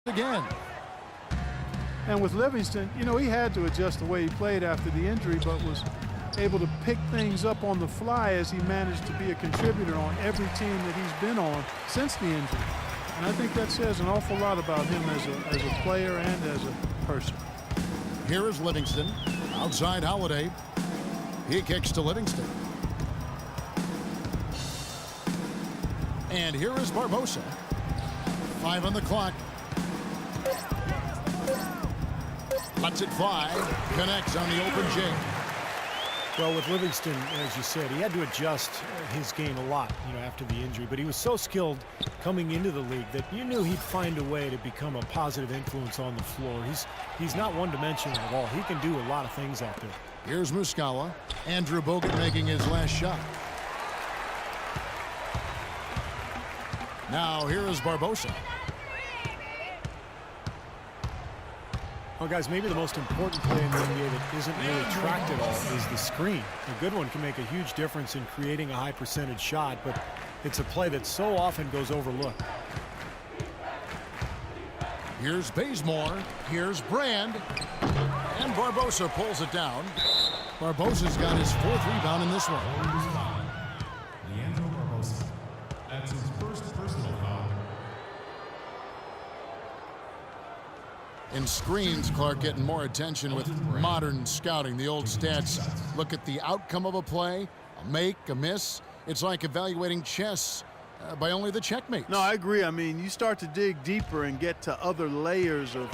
again. And with Livingston, you know, he had to adjust the way he played after the injury, but was able to pick things up on the fly as he managed to be a contributor on every team that he's been on since the injury. And I think that says an awful lot about him as a player and as a person. Here is Livingston. Outside Holiday. He kicks to Livingston. And here is Barbosa. 5 on the clock. Lets it fly. Connects on the open J. Well, with Livingston, as you said, he had to adjust his game a lot, you know, after the injury. But he was so skilled coming into the league that you knew he'd find a way to become a positive influence on the floor. He's not one-dimensional at all. He can do a lot of things out there. Here's Muscala. Andrew Bogut making his last shot. Now here is Barbosa. Well, guys, maybe the most important play in the NBA that isn't really tracked at all is the screen. A good one can make a huge difference in creating a high percentage shot, but it's a play that so often goes overlooked. Here's Bazemore. Here's Brand. And Barbosa pulls it down. Barbosa's got his 4th rebound in this one. Leandro Barbosa. That's his first personal foul. In screens, Clark getting more attention with modern scouting. The old stats look at the outcome of a play, a make, a miss. It's like evaluating chess by only the checkmates. No, I agree. I mean, you start to dig deeper and get to other layers of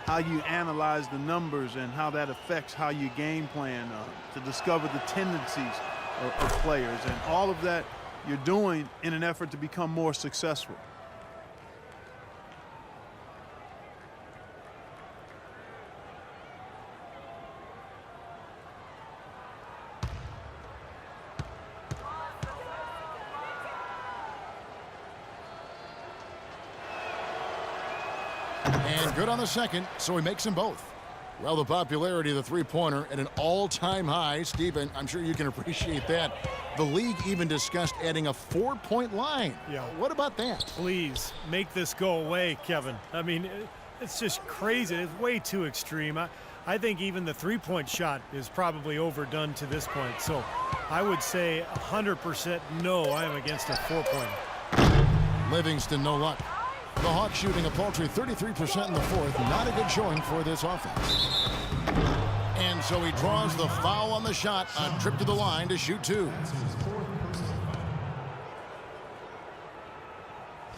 how you analyze the numbers and how that affects how you game plan to discover the tendencies of players. And all of that you're doing in an effort to become more successful. And good on the second, so he makes them both. Well, the popularity of the three-pointer at an all-time high. Stephen, I'm sure you can appreciate that. The league even discussed adding a 4-point line. Yeah. What about that? Please make this go away, Kevin. I mean, it's just crazy. It's way too extreme. I think even the three-point shot is probably overdone to this point. So I would say 100% no, I am against a 4-pointer. Livingston, no luck. The Hawks shooting a paltry 33% in the 4th. Not a good showing for this offense. And so he draws the foul on the shot. A trip to the line to shoot 2.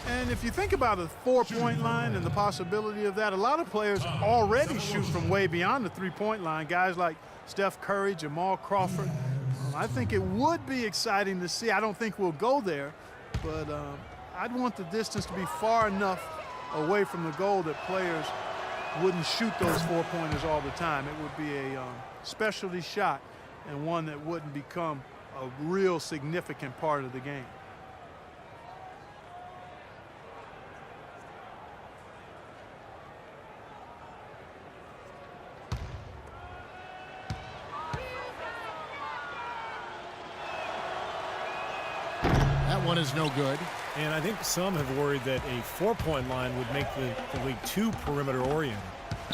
And if you think about a 4-point line and the possibility of that, a lot of players already shoot from way beyond the 3-point line. Guys like Steph Curry, Jamal Crawford. I think it would be exciting to see. I don't think we'll go there, but I'd want the distance to be far enough away from the goal that players wouldn't shoot those 4-pointers all the time. It would be a specialty shot and one that wouldn't become a real significant part of the game. That one is no good. And I think some have worried that a 4-point line would make the league too perimeter-oriented.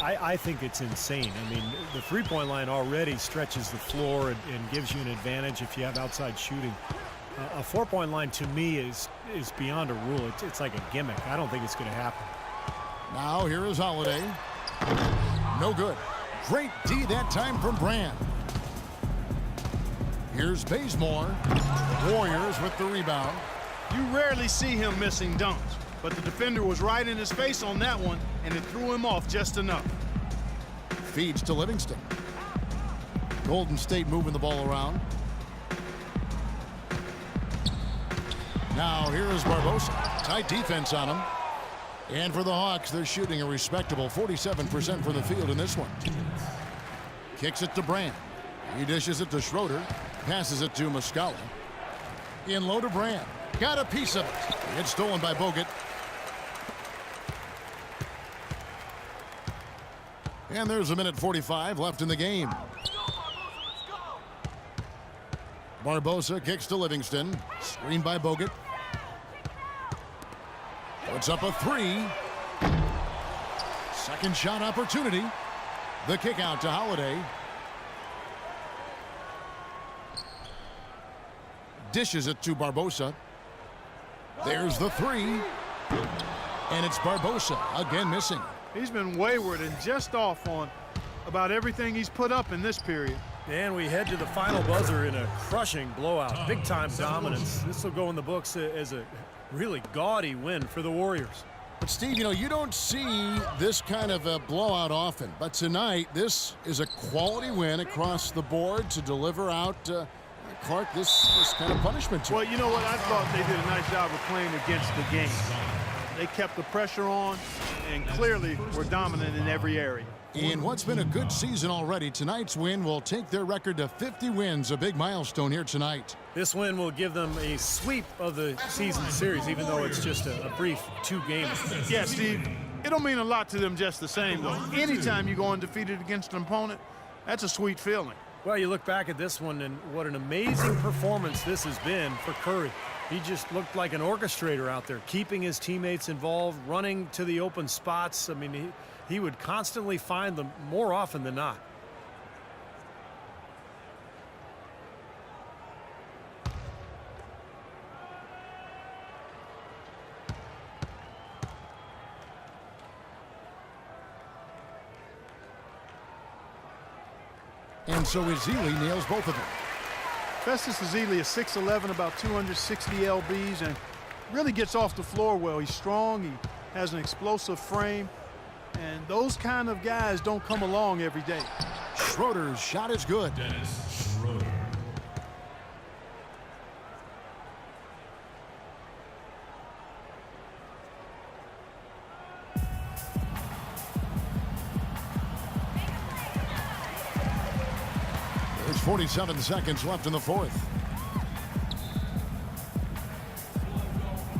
I think it's insane. I mean, the 3-point line already stretches the floor and gives you an advantage if you have outside shooting. A 4-point line, to me, is beyond a rule. It's like a gimmick. I don't think it's going to happen. Now here is Holiday. No good. Great D that time from Brand. Here's Bazemore. Warriors with the rebound. You rarely see him missing dunks, but the defender was right in his face on that one, and it threw him off just enough. Feeds to Livingston. Golden State moving the ball around. Now here is Barbosa. Tight defense on him. And for the Hawks, they're shooting a respectable 47% from the field in this one. Kicks it to Brand. He dishes it to Schroeder. Passes it to Muscala. In low to Brand. Got a piece of it. It's stolen by Bogut. And there's a minute 45 left in the game. Barbosa kicks to Livingston. Screened by Bogut. Puts up a 3. Second shot opportunity. The kick out to Holiday. Dishes it to Barbosa. There's the three. And it's Barbosa again missing. He's been wayward and just off on about everything he's put up in this period. And we head to the final buzzer in a crushing blowout. Big-time dominance. This will go in the books as a really gaudy win for the Warriors. But, Steve, you know, you don't see this kind of a blowout often. But tonight, this is a quality win across the board to deliver out, Clark, this kind of punishment to Well, you know what? I thought they did a nice job of playing against the game. They kept the pressure on and clearly were dominant in every area. In what's been a good season already, tonight's win will take their record to 50 wins, a big milestone here tonight. This win will give them a sweep of the season series, even though it's just a brief 2 games. Yeah, Steve, it'll mean a lot to them just the same, though. Anytime you go undefeated against an opponent, that's a sweet feeling. Well, you look back at this one, and what an amazing performance this has been for Curry. He just looked like an orchestrator out there, keeping his teammates involved, running to the open spots. I mean, he would constantly find them more often than not. And so Ezeli nails both of them. Festus Ezeli is 6'11", about 260 lbs, and really gets off the floor well. He's strong, he has an explosive frame, and those kind of guys don't come along every day. Schroeder's shot is good. Dennis Schroeder. There's 47 seconds left in the fourth.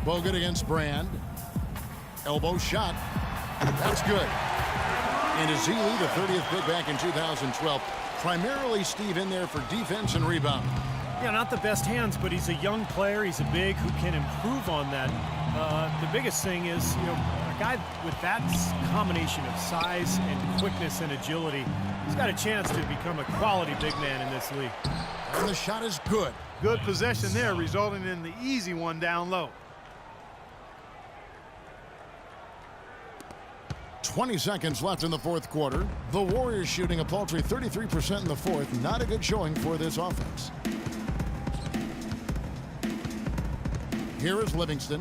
Bogut against Brand. Elbow shot. That's good. And Ezeli, the 30th pick back in 2012. Primarily, Steve, in there for defense and rebound. Yeah, not the best hands, but he's a young player. He's a big who can improve on that. The biggest thing is, you know, a guy with that combination of size and quickness and agility, he's got a chance to become a quality big man in this league. And the shot is good. Good possession there, resulting in the easy one down low. 20 seconds left in the fourth quarter. The Warriors shooting a paltry 33% in the fourth. Not a good showing for this offense. Here is Livingston.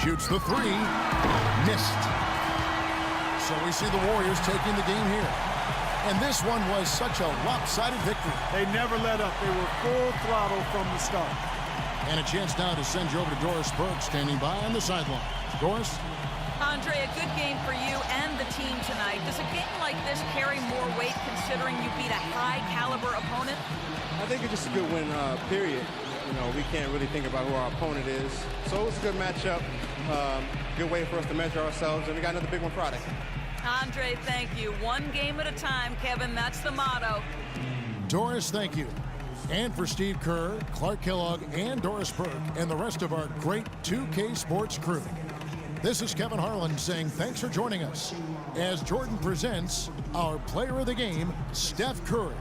Shoots the three. Missed. So we see the Warriors taking the game here. And this one was such a lopsided victory. They never let up. They were full throttle from the start. And a chance now to send you over to Doris Burke, standing by on the sideline. Doris? Andre, a good game for you and the team tonight. Does a game like this carry more weight considering you beat a high-caliber opponent? I think it's just a good win, period. You know, we can't really think about who our opponent is. So it's a good matchup, good way for us to measure ourselves, and we got another big one Friday. Andre, thank you. One game at a time, Kevin. That's the motto. Doris, thank you. And for Steve Kerr, Clark Kellogg, and Doris Burke, and the rest of our great 2K Sports crew. This is Kevin Harlan saying thanks for joining us as Jordan presents our player of the game, Steph Curry.